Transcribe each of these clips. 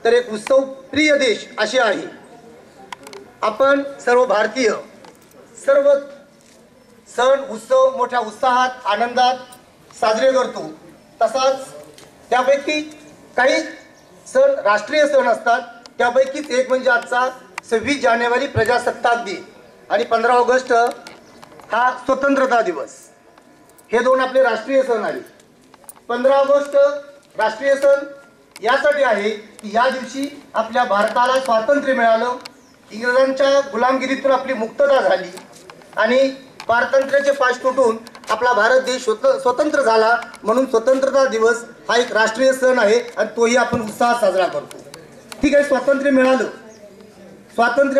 तर एक उत्सव प्रिय देश अशी आहे। आपण सर्व भारतीय सर्व सण उत्सव मोठ्या उत्साहात आनंदात साजरे करतो। तसाच त्यापैकी काही सण राष्ट्रीय सण असतात। त्यापैकीच एक म्हणजे आजचा 26 जानेवारी प्रजासत्ताक दिन आणि 15 ऑगस्ट हा स्वतंत्रता दिवस। हे दोन आपले राष्ट्रीय सण आहेत। 15 ऑगस्ट राष्ट्रीय सण यासाठी आहे की या दिवशी आपल्या भारताला स्वातंत्र्य मिळालं, इंग्रजांच्या गुलामगिरीतून आपली मुक्तता झाली आणि पारतंत्र्याचे पाश तुटून आपला भारत देश स्वतंत्र झाला। म्हणून स्वतंत्रता दिवस हा एक राष्ट्रीय सण आहे आणि तोही आपण उत्साहात साजरा करतो। ठीक आहे, स्वातंत्र्य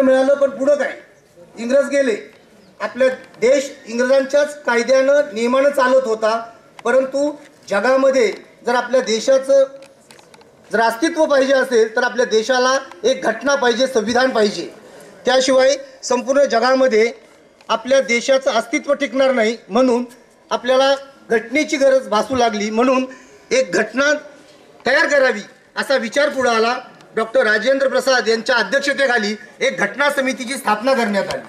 मिळालं पण पुढे काय? इंग्रज गेले, आपला देश इंग्रजांच्याच कायद्यानं नियमानं चालत होता। परंतु जगामध्ये जर आपल्या देशाचं जर अस्तित्व पाहिजे असेल तर आपल्या देशाला एक घटना पाहिजे, संविधान पाहिजे। त्याशिवाय संपूर्ण जगामध्ये आपल्या देशाचं अस्तित्व टिकणार नाही। म्हणून आपल्याला घटनेची गरज भासू लागली। म्हणून एक घटना तयार करावी असा विचार पुढे आला। डॉक्टर राजेंद्र प्रसाद यांच्या अध्यक्षतेखाली एक घटना समितीची स्थापना करण्यात आली।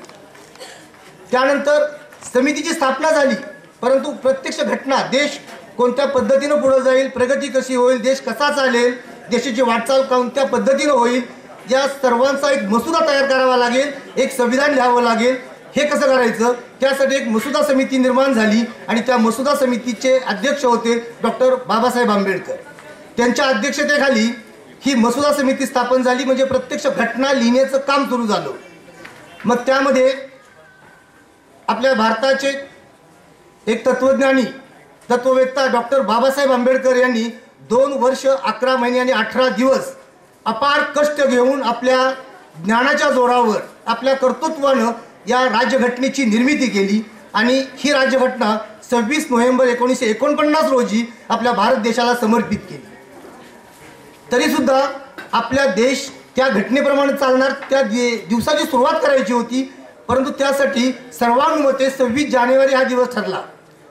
त्यानंतर समितीची स्थापना झाली, परंतु प्रत्यक्ष घटना देश कोणत्या पद्धतीने पुढे जाईल, प्रगती कशी होईल, देश कसा चालेल, देशाची वाटचाल कोणत्या पद्धतीने होईल, या सर्वांचा एक मसुदा तयार करावा लागेल, एक संविधान लिहावं लागेल। हे कसं करायचं, त्यासाठी एक मसुदा समिती निर्माण झाली आणि त्या मसुदा समितीचे अध्यक्ष होते डॉक्टर बाबासाहेब आंबेडकर। त्यांच्या अध्यक्षतेखाली ही मसुदा समिती स्थापन झाली, म्हणजे प्रत्यक्ष घटना लिहिण्याचं काम सुरू झालं। मग त्यामध्ये आपल्या भारताचे एक तत्ववेत्ता डॉक्टर बाबासाहेब आंबेडकर यांनी 2 वर्ष 11 महिने आणि 18 दिवस अपार कष्ट घेऊन आपल्या ज्ञानाच्या जोरावर आपल्या कर्तृत्वानं या राज्यघटनेची निर्मिती केली आणि ही राज्यघटना 26 नोव्हेंबर 1949 रोजी आपल्या भारत देशाला समर्पित केली। तरी सुद्धा आपला देश त्या घटनेप्रमाणे चालणार त्या दिवसाची सुरुवात करायची होती, परंतु त्यासाठी सर्वानुमते 26 जानेवारी हा दिवस ठरला।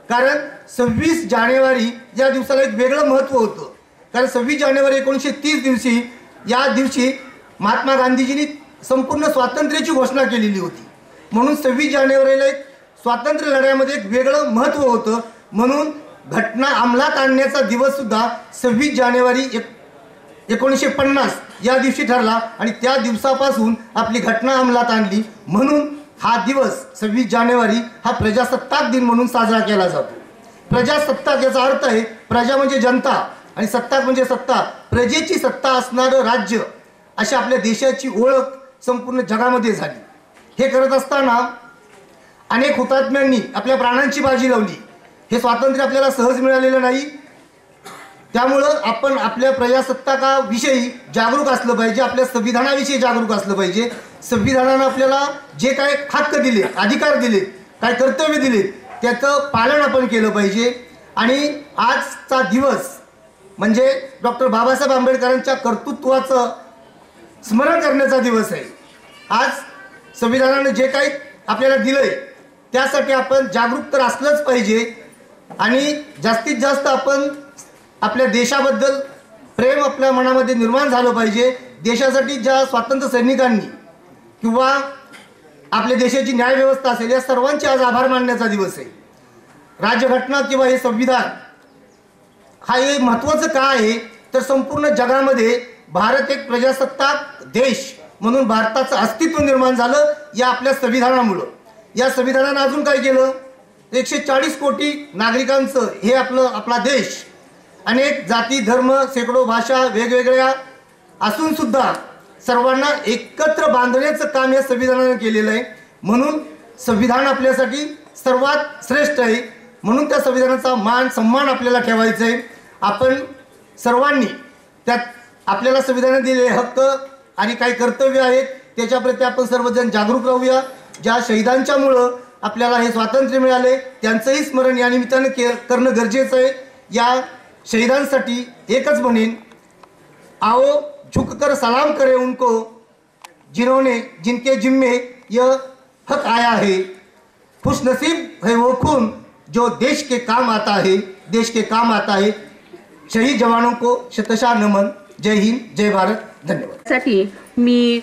कारण 26 जानेवारी या दिवसाला एक वेगळं महत्त्व होतं। कारण 26 जानेवारी 1930 या दिवशी महात्मा गांधीजींनी संपूर्ण स्वातंत्र्याची घोषणा केलेली होती म्हणून 26 जानेवारीला एक स्वातंत्र्य लढ्यामध्ये एक वेगळं महत्त्व होतं. म्हणून घटना अंमलात आणण्याचा दिवस सुद्धा 26 जानेवारी 1950 या दिवशी ठरला आणि त्या दिवसापासून आपली घटना अंमलात आणली. म्हणून हा दिवस 26 जानेवारी हा प्रजासत्ताक दिन म्हणून साजरा केला जातो. प्रजासत्ताक याचा अर्थ आहे प्रजा म्हणजे जनता आणि सत्ताक म्हणजे सत्ता, प्रजेची सत्ता असणारं राज्य, अशी आपल्या देशाची ओळख संपूर्ण जगामध्ये झाली. हे करत असताना अनेक हुतात्म्यांनी आपल्या प्राणांची बाजी लावली. हे स्वातंत्र्य आपल्याला सहज मिळालेलं नाही. त्यामुळं आपण आपल्या प्रजासत्ताकाविषयी जागरूक असलं पाहिजे, आपल्या संविधानाविषयी जागरूक असलं पाहिजे. संविधानानं आपल्याला जे काय हक्क दिले, अधिकार दिले, काय कर्तव्य दिले, त्याचं पालन आपण केलं पाहिजे. आणि आजचा दिवस म्हणजे डॉक्टर बाबासाहेब आंबेडकरांच्या कर्तृत्वाचं स्मरण करण्याचा दिवस आहे. आज संविधानानं जे काही आपल्याला दिलंय त्यासाठी आपण जागरूक तर असलंच पाहिजे आणि जास्तीत जास्त आपण आपल्या देशाबद्दल प्रेम आपल्या मनामध्ये निर्माण झालं पाहिजे. देशासाठी ज्या स्वातंत्र्य सैनिकांनी किंवा आपल्या देशाची न्यायव्यवस्था असेल या सर्वांचे आज आभार मानण्याचा दिवस आहे. राज्यघटना किंवा हे संविधान हा एक महत्त्वाचं का आहे तर संपूर्ण जगामध्ये भारत एक प्रजासत्ताक देश म्हणून भारताचं अस्तित्व निर्माण झालं या आपल्या संविधानामुळं. या संविधानानं अजून काय केलं, 140 कोटी नागरिकांचं हे आपला देश, अनेक जाती धर्म शेकडो भाषा वेगवेगळ्या असून सुद्धा सर्वांना एकत्र बांधण्याचं काम या संविधानानं केलेलं आहे. म्हणून संविधान आपल्यासाठी सर्वात श्रेष्ठ आहे. म्हणून त्या संविधानाचा मान सन्मान आपल्याला ठेवायचा आहे. आपण सर्वांनी त्यात आपल्याला संविधानाने दिलेले हक्क आणि काही कर्तव्य आहेत त्याच्याप्रती आपण सर्वजण जागरूक राहूया. ज्या शहीदांच्यामुळं आपल्याला हे स्वातंत्र्य मिळाले त्यांचंही स्मरण या निमित्तानं करणं गरजेचं आहे. या शहीदांसाठी एकच म्हणेन, आओ झुककर सलाम करे उनको जिन्होंने जिनके जिम्मे यह हक आया है. खुश नसीब है वो खून जो देश के काम आता है, देश के काम आता है. शहीद जवानों को शतशः नमन. जय हिंद, जय भारत. धन्यवाद. साठी मी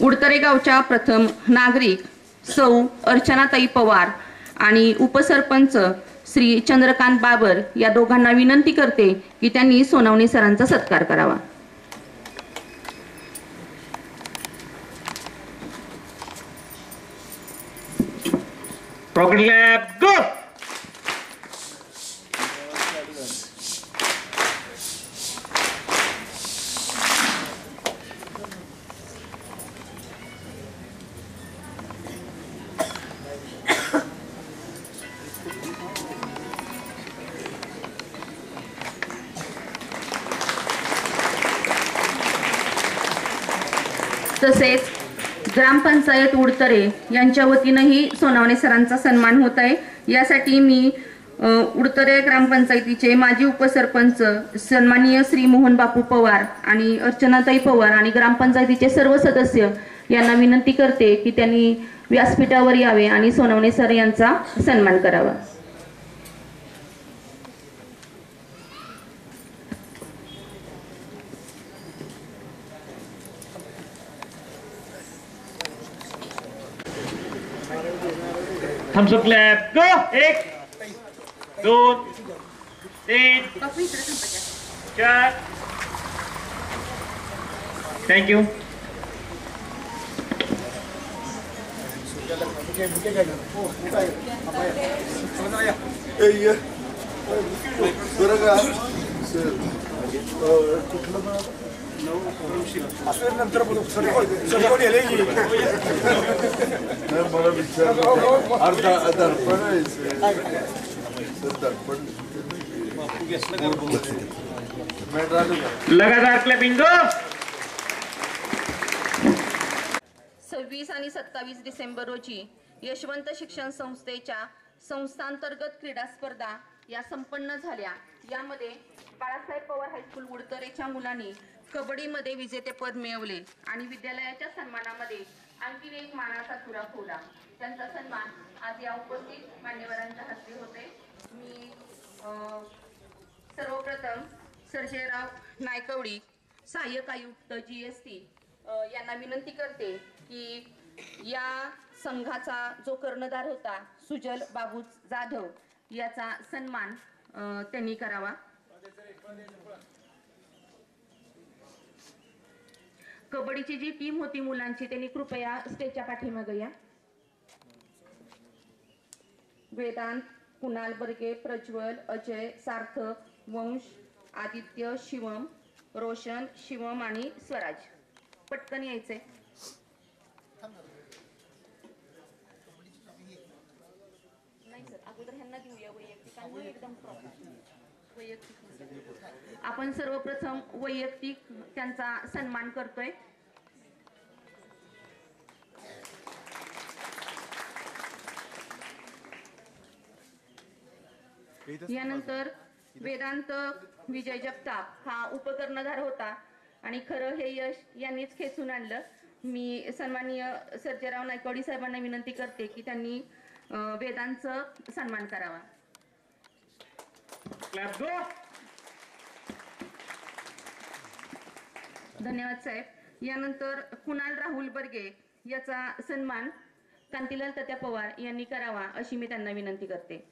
उडतरे गावच्या प्रथम नागरिक सौ अर्चनाताई पवार आणि उपसरपंच श्री चंद्रकांत बाबर या दोघांना विनंती करते की त्यांनी सोनावणे सरांचा सत्कार करावा. गो. तसेच ग्रामपंचायत उडतरे यांच्या वतीनंही सोनावणे सरांचा सन्मान होत आहे. यासाठी मी उडतरे ग्रामपंचायतीचे माजी उपसरपंच सन्माननीय श्री मोहन बापू पवार आणि अर्चनाताई पवार आणि ग्रामपंचायतीचे सर्व सदस्य यांना विनंती करते की त्यांनी व्यासपीठावर यावे आणि सोनावणे सर यांचा सन्मान करावा. थम्स अप क्लॅप गो. 1 2 3 4. थँक्यू. नंतर बोलू. मला विचार लगातार क्लॅपिंग गो. 26 आणि 27 डिसेंबर रोजी यशवंत शिक्षण संस्थेच्या संस्थांतर्गत क्रीडा स्पर्धा या संपन्न झाल्या. यामध्ये बाळासाहेब पवार हायस्कूल उडतरेच्या मुलांनी कबड्डीमध्ये विजेतेपद मिळवले आणि विद्यालयाच्या सन्मानामध्ये आणखी एक मानाचा तुरा फुला. त्यांचा सन्मान आज या उपस्थित मान्यवरांच्या हस्ते होते. मी सर्वप्रथम सर्जेराव नायकवडी सहाय्यक आयुक्त GST यांना विनंती करते की या संघाचा जो कर्णधार होता सुजल बाबू जाधव याचा सन्मान त्यांनी करावा. कबड्डीची जी टीम होती मुलांची त्यांनी कृपया स्टेजच्या पाठीमागे या. वेदांत, कुणाल बर्गे, प्रज्वल, अजय, सार्थक, वंश, आदित्य, शिवम, रोशन, शिवम आणि स्वराज. पटकन यायचे. नाही सर, अगोदर ह्यांना देऊया वैयक्तिक आणि एकदम प्रॉपर वैयक्तिक. आपण सर्वप्रथम वैयक्तिक त्यांचा सन्मान करतोय. यानंतर वेदांत विजय जगताप हा उपकर्णधार होता आणि खरं हे यश यांनीच खेचून आणलं. मी सन्माननीय सर्जेराव नायकवडी साहेबांना विनंती करते की त्यांनी वेदांतचा सन्मान करावा. धन्यवाद साहेब. यानंतर कुणाल राहुल बर्गे याचा सन्मान कांतीलाल तात्या पवार यांनी करावा अशी मी त्यांना विनंती करते.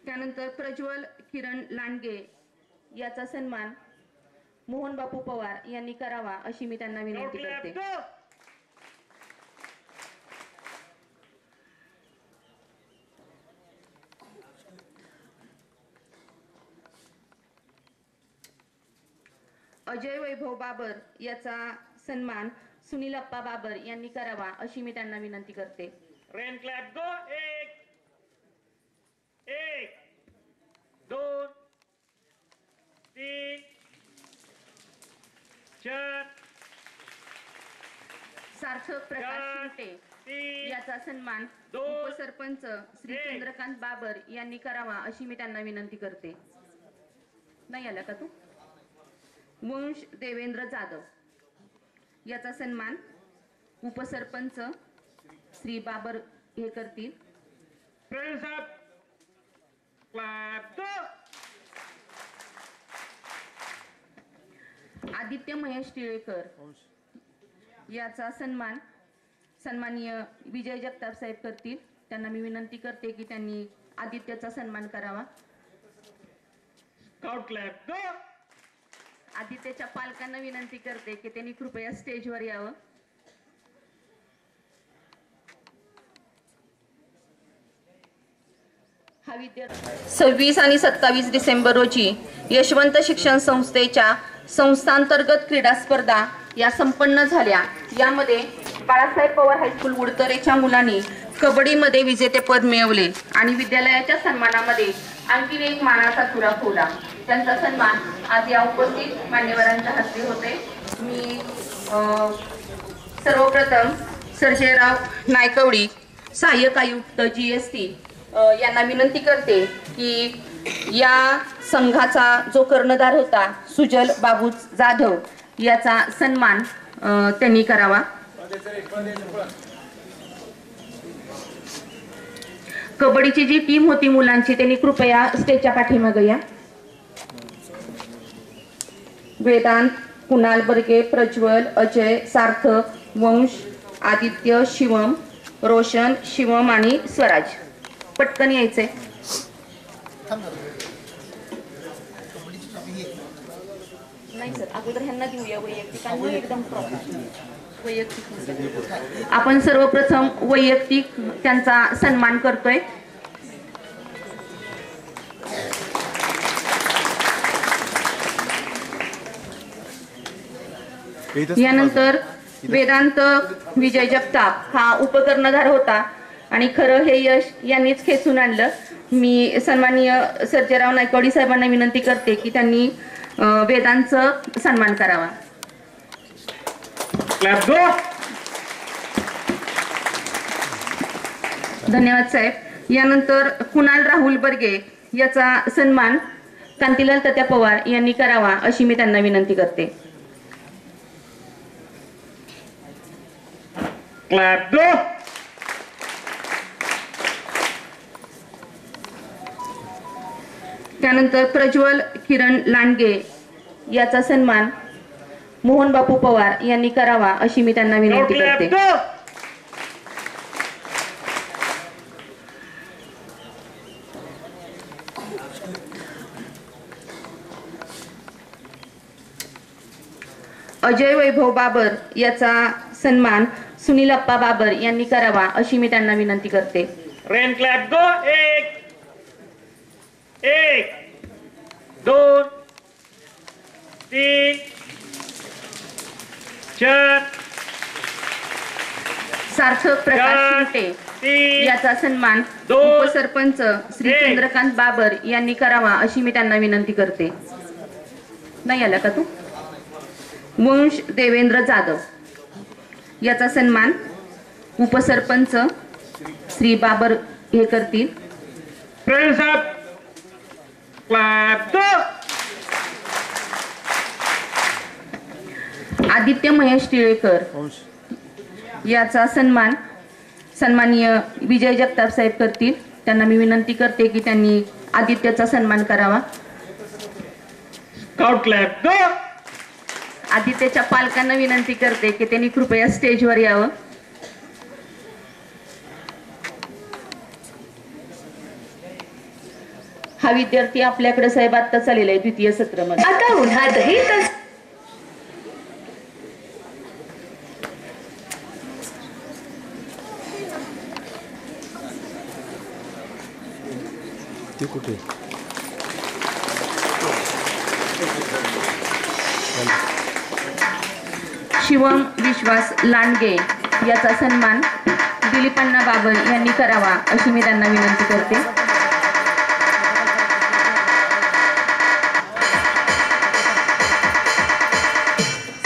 त्यानंतर प्रज्वल किरण लांडगे याचा सन्मान मोहन बापू पवार यांनी करावा अशी मी त्यांना विनंती करते. अजय वैभव बाबर याचा सन्मान सुनील अप्पा बाबर यांनी करावा अशी मी त्यांना विनंती करते. रेन क्लॅप गो. 1 2 3 4. सार्थक प्रकाश शिंदे याचा सन्मान उपसरपंच श्री चंद्रकांत बाबर यांनी करावा अशी मी त्यांना विनंती करते. नाही आला का तू? वंश देवेंद्र जाधव याचा सन्मान उपसरपंच श्री बाबर हे करतील. आदित्य महेश टिळेकर याचा सन्मान सन्माननीय विजय जगताप साहेब करतील. त्यांना मी विनंती करते की त्यांनी आदित्यचा सन्मान करावा. आदित्यच्या पालकांना विनंती करते की त्यांनी कृपया स्टेजवर यावं. हा विद्यार्थी 26 आणि 27 डिसेंबर रोजी यशवंत शिक्षण संस्थेच्या संस्थांतर्गत क्रीडा स्पर्धा या संपन्न झाल्या. यामध्ये बाळासाहेब पवार हायस्कूल उडतरेच्या मुलांनी कबड्डीमध्ये विजेतेपद मिळवले आणि विद्यालयाच्या सन्मानामध्ये आणखी एक मानाचा तुरा खोवला. त्यांचा सन्मान आज या उपस्थित मान्यवरांच्या हस्ते होते. मी सर्वप्रथम सर्जेराव नायकवडी सहाय्यक आयुक्त GST यांना विनंती करते की या संघाचा जो कर्णधार होता सुजल बाबू जाधव याचा सन्मान त्यांनी करावा. कबड्डीची जी टीम होती मुलांची त्यांनी कृपया स्टेजच्या पाठीमागे या. वेदांत, कुणाल बर्गे, प्रज्वल, अजय, सार्थक, वंश, आदित्य, शिवम, रोशन, शिवम आणि स्वराज. पटकन यायचे. नाही सर, अगोदर ह्यांना देऊया वैयक्तिक आणि एकदम प्रॉपर वैयक्तिक. आपण सर्वप्रथम वैयक्तिक त्यांचा सन्मान करतोय. यानंतर वेदांत विजय जगताप हा उपकर्णधार होता आणि खरं हे यश यांनीच खेचून आणलं. मी सन्माननीय सर्जेराव नायकवडी साहेबांना विनंती करते की त्यांनी वेदांचा सन्मान करावा. धन्यवाद साहेब. यानंतर कुणाल राहुल बर्गे याचा सन्मान कांतीलाल तात्या पवार यांनी करावा अशी मी त्यांना विनंती करते. त्यानंतर प्रज्वल किरण लांडगे याचा सन्मान मोहन बापू पवार यांनी करावा अशी मी त्यांना Crowd विनंती clap, करते. go! अजय वैभव बाबर याचा सन्मान सुनील अप्पा बाबर यांनी करावा अशी मी त्यांना विनंती करते. Rain clap, go! एक, दोन, तीन, चार, सार्थक प्रकाश चार, शिंगटे तीन, याचा सन्मान दोन, उपसरपंच श्री एक. चंद्रकांत बाबर यांनी करावा अशी मी त्यांना विनंती करते. नाही आला का तू? वंश देवेंद्र जाधव याचा सन्मान उपसरपंच श्री बाबर हे करतील. प्रवीण साहेब, clap, go! आदित्य महेश टिळेकर याचा सन्मान सन्माननीय विजय जगताप साहेब करतील. त्यांना मी विनंती करते की त्यांनी आदित्यचा सन्मान करावा. Crowd clap, go! आदित्यच्या पालकांना विनंती करते की त्यांनी कृपया स्टेजवर यावं. हा विद्यार्थी आपल्याकडे साहेब आता चाललेला आहे द्वितीय सत्र मध्ये. आता उन्हातही तस ते कुठे शिवम विश्वास लांडगे याचा सन्मान दिलीपण्णा बाबर यांनी करावा अशी मी त्यांना विनंती करते.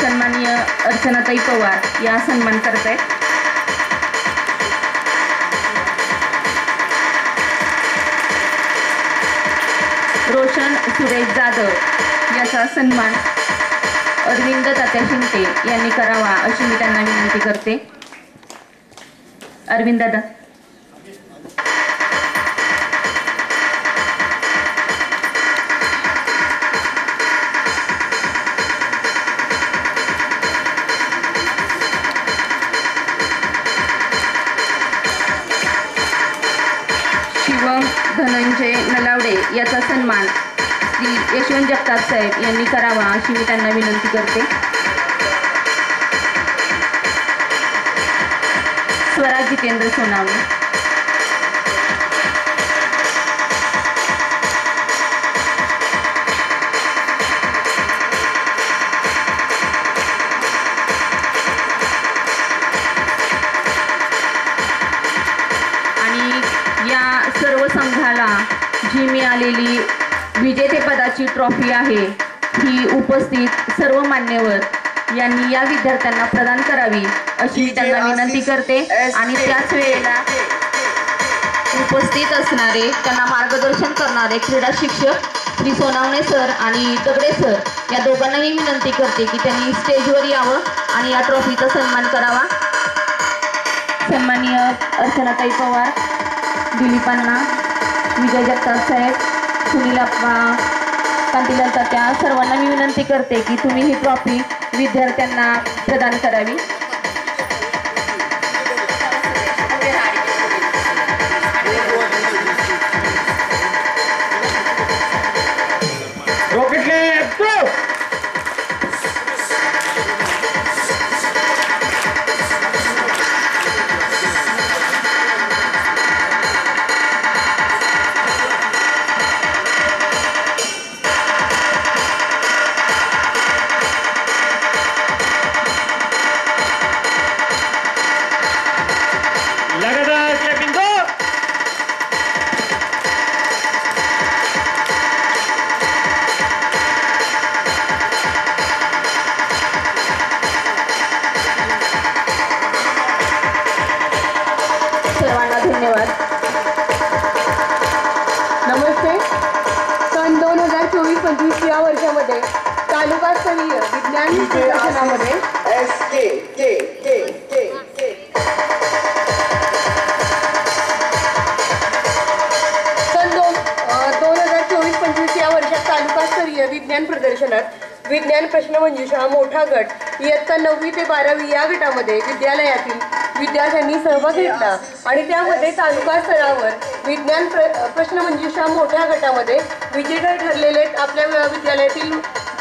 सन्माननीय अर्चनाताई पवार या सन्मान करतायत. रोशन सुरेश जाधव याचा सन्मान अरविंद तात्या शिंदे यांनी करावा अशी मी त्यांना विनंती करते. अरविंद दादा. शिवम धनंजय नलावडे याचा सन्मान श्री यशवंत जगताप साहेब यांनी करावा अशी मी त्यांना विनंती करते. स्वराज जितेंद्र सोनावणे. आणि या सर्व संघाला जी मिळालेली विजेतेपदाची ट्रॉफी आहे ही उपस्थित सर्व मान्यवर यांनी या विद्यार्थ्यांना प्रदान करावी अशी मी त्यांना विनंती करते. आणि त्याच वेळेला उपस्थित असणारे त्यांना मार्गदर्शन करणारे क्रीडा शिक्षक श्री सोनावणे सर आणि दगडे सर या दोघांनाही विनंती करते की त्यांनी स्टेजवर यावं आणि या ट्रॉफीचा सन्मान करावा. सन्माननीय अर्चनाताई पवार, दिलीपांना, विजय जगताप साहेब, सुनील अप्पा, कांतीलाल तात्या सर्वांना मी विनंती करते की तुम्ही ही ट्रॉफी विद्यार्थ्यांना प्रदान करावी. Rocket clap, go! लगातार clapping, go! सर्वांना धन्यवाद. नमस्ते. सन 2024-25 या वर्षामध्ये तालुकास्तरीय विज्ञान प्रदर्शनामध्ये सन 2024-25 विज्ञान प्रदर्शनात विज्ञान प्रश्नमंजुषा मोठा गट इयत्ता 9वी ते 12वी या गटामध्ये विद्यालयातील विद्यार्थ्यांनी सहभाग घेतला आणि त्यामध्ये तालुका स्तरावर विज्ञान प्रश्नमंजुषा मोठ्या गटामध्ये विजेते ठरलेले आपल्या विद्यालयातील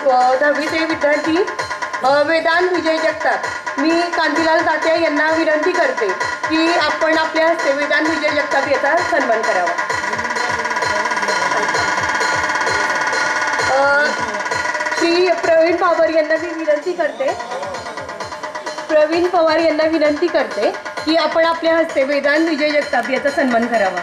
10वीचे विद्यार्थी वेदांत विजय जगताप। मी कांतीलाल तात्या यांना विनंती करते की आपण आपल्या हस्ते वेदांत विजय जगताप याचा सन्मान करावा। श्री प्रवीण पवार यांना मी विनंती करते की आपण आपल्या हस्ते वेदांत विजय जगताप याचा सन्मान करावा।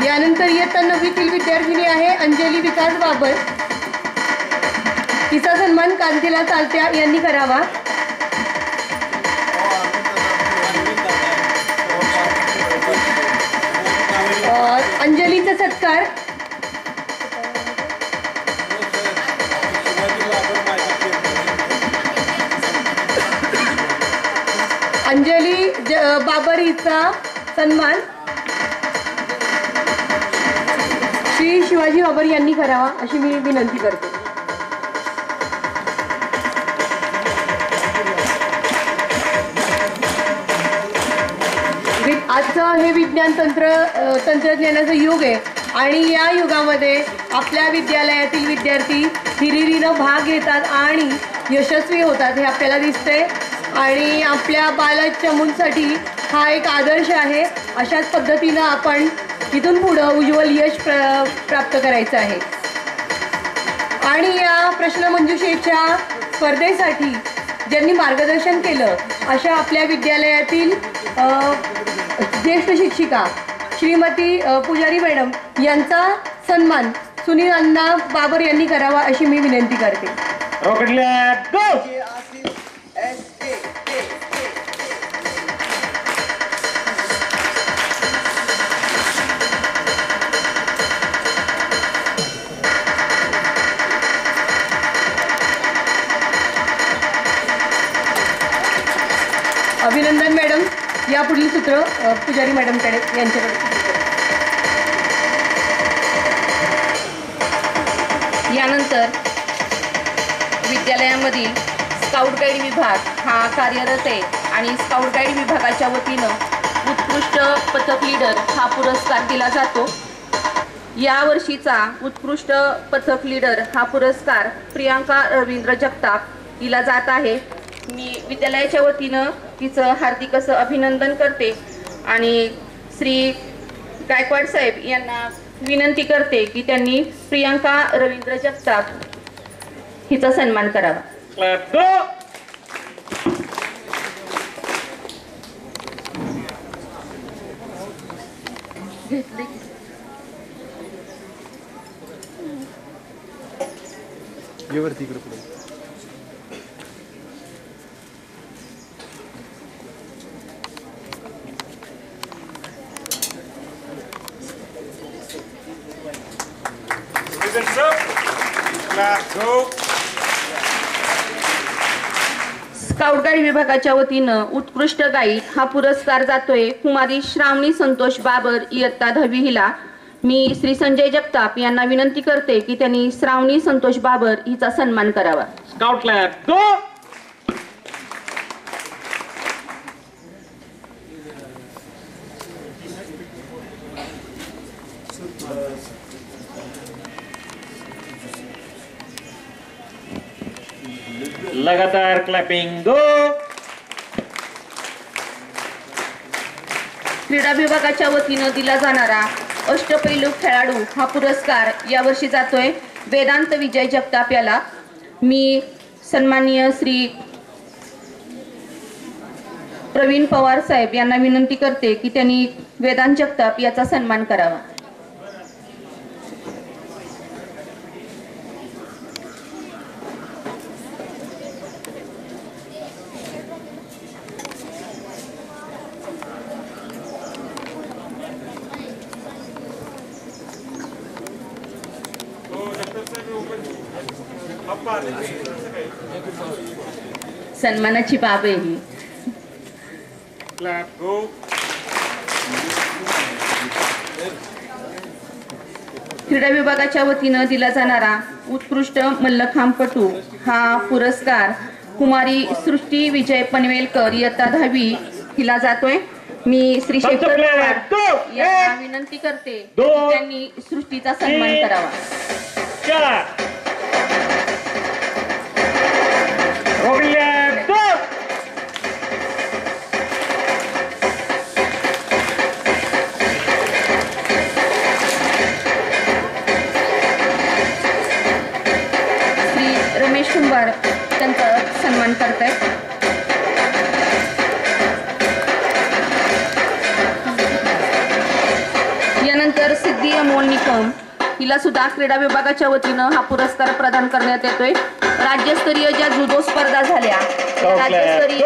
यानंतर इयत्ता 9वीतील विद्यार्थिनी आहे अंजली विकास बाबर। तिचा सन्मान कांतीलाल तात्या यांनी करावा। अंजलीचा सत्कार अंजली बाबर हिचा सन्मान श्री शिवाजी बाबर यांनी करावा अशी मी विनंती करते। आजचं हे विज्ञान तंत्रज्ञानाचं युग आहे आणि या युगामध्ये आपल्या विद्यालयातील विद्यार्थी हिरिरीनं भाग घेतात आणि यशस्वी होतात हे आपल्याला दिसते आणि आपल्या बालचमूंसाठी हा एक आदर्श आहे। अशाच पद्धतीनं आपण इथून पुढं उज्ज्वल यश प्राप्त करायचं आहे आणि या प्रश्नमंजुषेच्या स्पर्धेसाठी ज्यांनी मार्गदर्शन केलं अशा आपल्या विद्यालयातील ज्येष्ठ शिक्षिका श्रीमती पुजारी मॅडम यांचा सन्मान सुनील अण्णा बाबर यांनी करावा अशी मी विनंती करते। अभिनंदन मॅडम। या पुढील सूत्र पुजारी मॅडमकडे यांच्याकडे। यानंतर विद्यालयामधील स्काउट गाईड विभाग हा कार्यरत आहे आणि स्काउट गाईड विभागाच्या वतीनं उत्कृष्ट पथक लीडर हा पुरस्कार दिला जातो। यावर्षीचा उत्कृष्ट पथक लीडर हा पुरस्कार प्रियांका रवींद्र जगताप हिला जात आहे। मी विद्यालयाच्या वतीनं तिचं हार्दिक असं अभिनंदन करते आणि श्री गायकवाड साहेब यांना विनंती करते की त्यांनी प्रियांका रवींद्र जगताप हिचा सन्मान करावा। स्काउट गाईड विभागाच्या वतीनं उत्कृष्ट गाईड हा पुरस्कार जातोय कुमारी श्रावणी संतोष बाबर इयत्ता 10वी हिला। मी श्री संजय जगताप यांना विनंती करते की त्यांनी श्रावणी संतोष बाबर हिचा सन्मान करावा। स्काउट लॅब गो। लगातार क्लॅपिंग गो। क्रीडा विभागाच्या वतीनं दिला जाणारा अष्टपैलू खेळाडू हा पुरस्कार यावर्षी जातोय वेदांत विजय जगताप याला। मी सन्माननीय श्री प्रवीण पवार साहेब यांना विनंती करते की त्यांनी वेदांत जगताप याचा सन्मान करावा। सन्मानाची बाब आहे ही. Clap go. क्रीडा विभागाच्या वतीनं दिला जाणारा उत्कृष्ट मल्लखांबपटू हा पुरस्कार कुमारी सृष्टी विजय पनवेलकर इयत्ता 10वी हिला जातोय. मी श्री शेखर पवार यांना विनंती करते की त्यांनी सृष्टीचा सन्मान करावा. 4 Rogliak go. श्री रमेश कुंभार त्यांचा सन्मान करतायत. यानंतर सिद्धी अमोल निकम हिला सुद्धा क्रीडा विभागाच्या वतीनं हा पुरस्कार प्रदान करण्यात येतोय. राज्यस्तरीय ज्या जुदो स्पर्धा झाल्या राज्यस्तरीय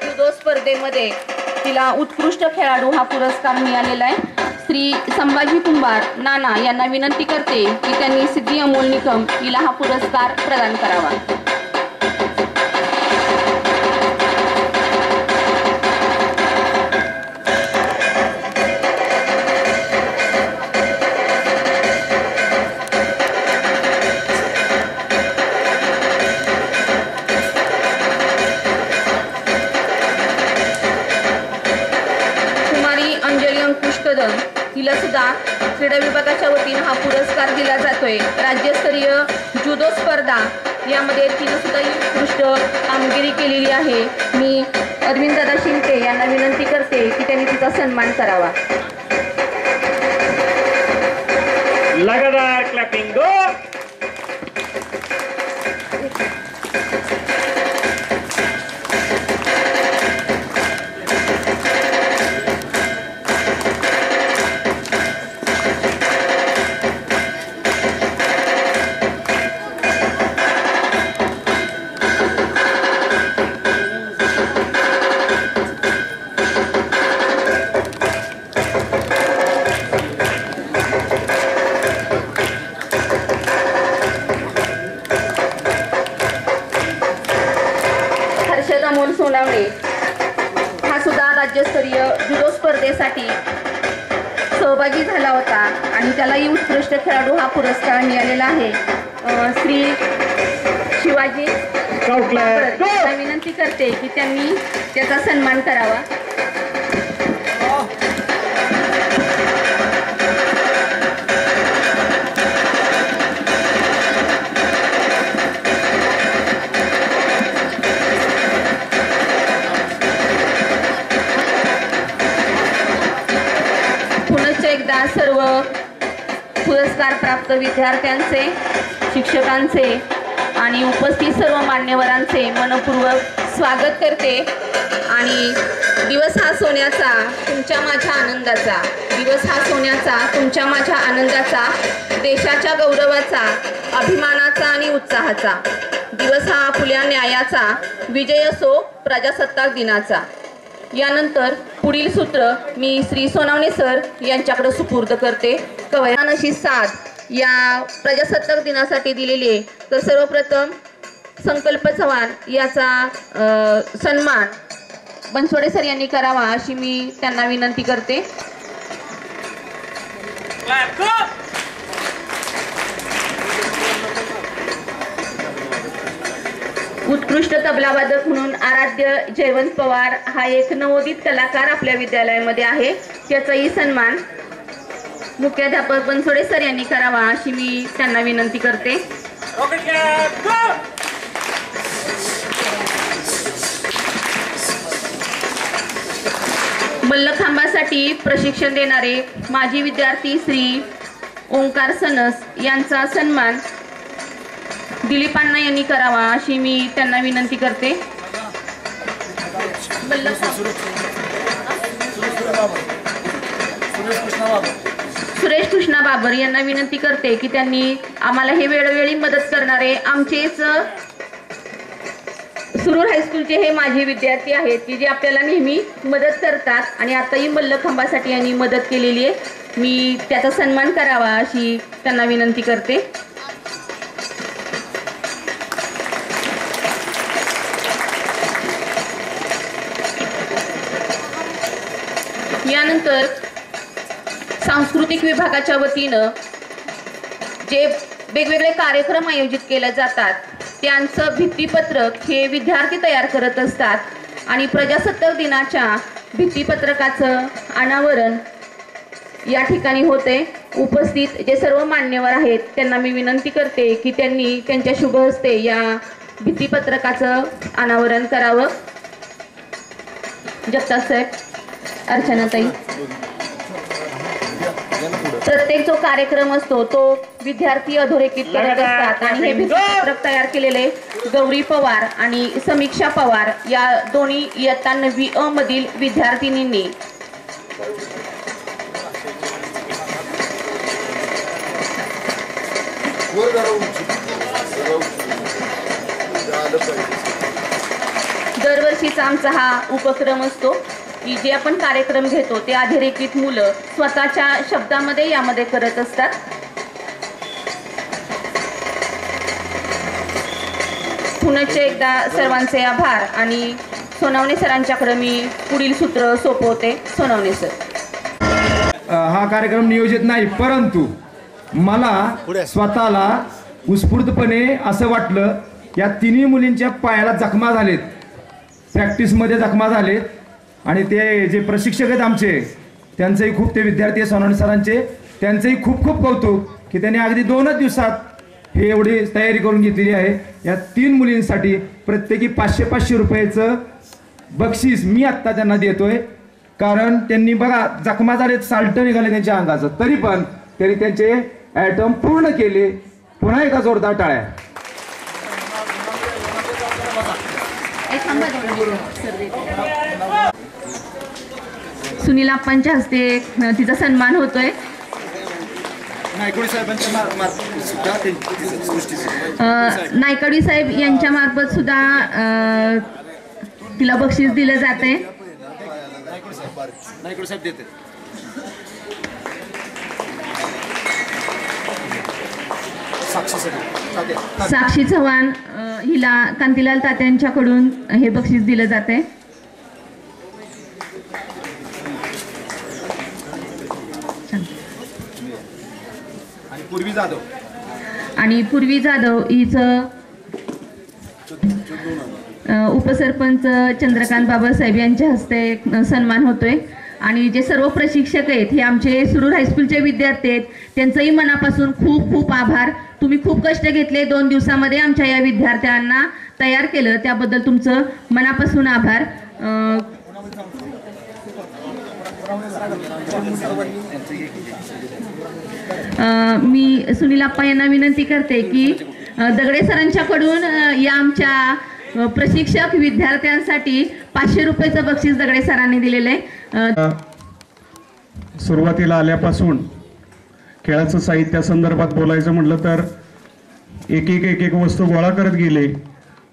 जुदो स्पर्धेमध्ये तिला उत्कृष्ट खेळाडू हा पुरस्कार मिळालेला आहे. श्री संभाजी कुंभार नाना यांना विनंती करते की त्यांनी सिद्धी अमोल निकम हिला हा पुरस्कार प्रदान करावा. हिला सुद्धा क्रीडा विभागाच्या वतीनं हा पुरस्कार दिला जातोय. राज्यस्तरीय जुदो स्पर्धा यामध्ये तिने सुद्धा उत्कृष्ट कामगिरी केलेली आहे. मी अरविंद दादा शिंदे यांना विनंती करते की त्यांनी तिचा सन्मान करावा. लगातार क्लॅपिंग गो. हा सुद्धा राज्यस्तरीय जुडो स्पर्धेसाठी सहभागी झाला होता आणि त्यालाही उत्कृष्ट खेळाडू हा पुरस्कार मिळालेला आहे. श्री शिवाजी यांना विनंती करते की त्यांनी त्याचा सन्मान करावा. एकदा सर्व पुरस्कार प्राप्त विद्यार्थ्यांचे, शिक्षकांचे आणि उपस्थित सर्व मान्यवरांचे मनपूर्वक स्वागत करते. आणि दिवस हा सोन्याचा तुमच्या माझ्या आनंदाचा, दिवस हा सोन्याचा तुमच्या माझ्या आनंदाचा, देशाच्या गौरवाचा, अभिमानाचा आणि उत्साहाचा दिवस हा आपल्या न्यायाचा, विजय असो प्रजासत्ताक दिनाचा. यानंतर पुढील सूत्र मी श्री सोनावणे सर यांच्याकडे सुपूर्द करते. कवयनाशी साथ या प्रजासत्ताक दिनासाठी दिलेली आहे. तर सर्वप्रथम संकल्प चव्हाण याचा सन्मान बनसोडे सर यांनी करावा अशी मी त्यांना विनंती करते. उत्कृष्ट तबलावादक म्हणून आराध्य जयवंत पवार हा एक नवोदित कलाकार आपल्या विद्यालयामध्ये आहे. त्याचाही सन्मान मुख्याध्यापक बनसोडे सर यांनी करावा अशी मी त्यांना विनंती करते. मल्लखांबासाठी प्रशिक्षण देणारे माजी विद्यार्थी श्री ओंकार सनस यांचा सन्मान दिलीपांना यांनी करावा अशी मी त्यांना विनंती करते. सुरेश कृष्णा बाबर यांना विनंती करते की त्यांनी आम्हाला हे वेळोवेळी मदत करणारे आमचेच सुरूर हायस्कूलचे हे माझे विद्यार्थी आहेत की जे आपल्याला नेहमी मदत करतात आणि आताही मल्लखांबासाठी यांनी मदत केलेली आहे. मी त्याचा सन्मान करावा अशी त्यांना विनंती करते. यानंतर सांस्कृतिक विभागाच्या वतीनं जे वेगवेगळे कार्यक्रम आयोजित केले जातात त्यांचं भित्तीपत्रक हे विद्यार्थी तयार करत असतात आणि प्रजासत्ताक दिनाच्या भित्तीपत्रकाचं अनावरण या ठिकाणी होते. उपस्थित जे सर्व मान्यवर आहेत त्यांना मी विनंती करते की त्यांनी त्यांच्या शुभ हस्ते या भित्तीपत्रकाचं अनावरण करावं. जगताप साहेब, अर्चनाताई. प्रत्येक जो कार्यक्रम असतो तो विद्यार्थी अधोरेखित करत असतात आणि हे भित्तीपत्रक तयार केलेले गौरी पवार आणि समीक्षा पवार या दोन्ही इयत्ता 9वी अ मधील विद्यार्थिनींनी दरवर्षीचा आमचा हा उपक्रम असतो की जे आपण कार्यक्रम घेतो ते अधोरेखित मुलं स्वतःच्या शब्दामध्ये यामध्ये करत असतात. पुनश्च एकदा सर्वांचे आभार आणि सोनवणे सरांच्याकडे मी पुढील सूत्र सोपवते. सोनवणे सर. हा कार्यक्रम नियोजित नाही, परंतु मला स्वतःला उत्स्फूर्तपणे असं वाटलं या तिन्ही मुलींच्या पायाला जखमा झालेत, प्रॅक्टिसमध्ये जखमा झालेत आणि ते जे प्रशिक्षक आहेत आमचे त्यांचंही खूप, ते विद्यार्थी सोनवणे सरांचे त्यांचंही खूप खूप कौतुक की त्यांनी अगदी 2च दिवसात हे एवढी तयारी करून घेतलेली आहे. या 3 मुलींसाठी प्रत्येकी 500-500 रुपयाचं बक्षीस मी आत्ता त्यांना देतोय. कारण त्यांनी बघा जखमा झालेत, साल्ट निघाले त्यांच्या अंगाचं, तरी पण त्यांनी त्यांचे ॲटम पूर्ण केले. पुन्हा एका जोरदार टाळ्या. सुनील अप्पांच्या हस्ते तिचा सन्मान होतोय. नायकडवी साहेब यांच्या मार्फत सुद्धा तिला बक्षीस दिलं जाते. साक्षी चव्हाण हिला कांतीलाल तात्यांच्याकडून हे बक्षीस दिलं जाते. आणि पूर्वी जाधव हिचं उपसरपंच चंद्रकांत बाबासाहेब यांच्या हस्ते सन्मान होतोय. आणि जे सर्व प्रशिक्षक आहेत हे आमचे सुरूर हायस्कूलचे विद्यार्थी आहेत, त्यांचंही मनापासून खूप खूप आभार. तुम्ही खूप कष्ट घेतले, 2 दिवसामध्ये आमच्या या विद्यार्थ्यांना तयार केलं, त्याबद्दल तुमचं मनापासून आभार. मी सुनील अप्पा यांना विनंती करते की दगडे सरांच्याकडून या आमच्या प्रशिक्षक विद्यार्थ्यांसाठी 500 रुपयाचं बक्षीस दगडे सरांनी दिलेलं आहे. सुरुवातीला आल्यापासून खेळाचं साहित्यासंदर्भात बोलायचं म्हटलं तर एक एक वस्तू गोळा करत गेले.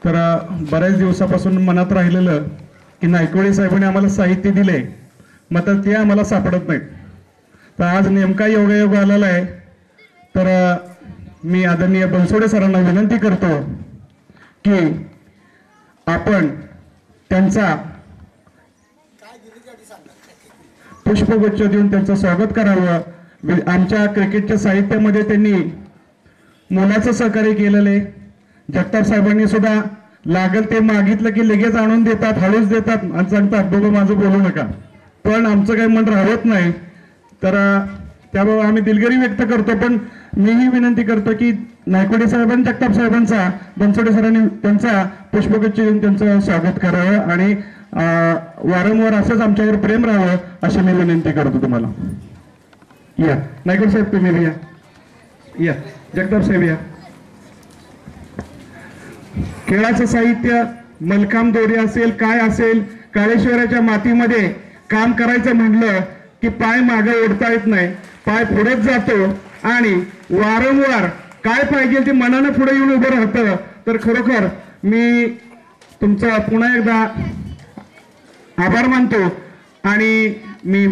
तर बऱ्याच दिवसापासून मनात राहिलेलं की नायकवडे साहेबांनी आम्हाला साहित्य दिले, मात्र ते आम्हाला सापडत नाहीत. तर आज नेमका योगायोग आलेला आहे. तर मी आदरणीय बनसोडे सरांना विनंती करतो की आपण त्यांचा पुष्पगुच्छ देऊन त्यांचं स्वागत करावं. आमच्या क्रिकेटच्या साहित्यामध्ये त्यांनी मोलाचं सहकार्य केलेलं आहे. जगताप साहेबांनी सुद्धा लागेल ते मागितलं की लगेच आणून देतात, हळूच देतात आणि सांगतात बाबा माझं बोलू नका, पण आमचं काही मन राहत नाही. तर त्याबाबत आम्ही दिलगिरी व्यक्त करतो. पण मीही विनंती करतो की नायकवडे साहेबांनी जगताप साहेबांचा बनसोडे सरांनी त्यांचा पुष्पगुच्छ देऊन त्यांचं स्वागत करावं आणि वारंवार असंच आमच्यावर प्रेम राहावं अशी मी विनंती करतो तुम्हाला. या नायकवडे साहेब तुम्ही या, जगताप साहेब या. खेळाचं साहित्य मलखांब दोरी असेल, काय असेल, काळेश्वराच्या मातीमध्ये काम करायचं म्हटलं की पाय मागे ओढता येत नाही, पाय पुढेच जातो आणि वारंवार काय पाहिजे ते मनानं पुढे येऊन उभं राहतं. तर खरोखर मी तुमचा पुन्हा एकदा आभार मानतो आणि मी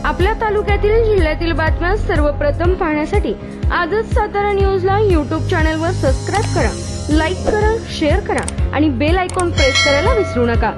आपल्या तालुक्यातील जिल्ह्यातील बातम्या सर्वप्रथम पाहण्यासाठी आजच सातारा न्यूजला YouTube चॅनलवर सबस्क्राईब करा, लाईक करा, शेअर करा आणि बेल आयकॉन प्रेस करायला विसरू नका.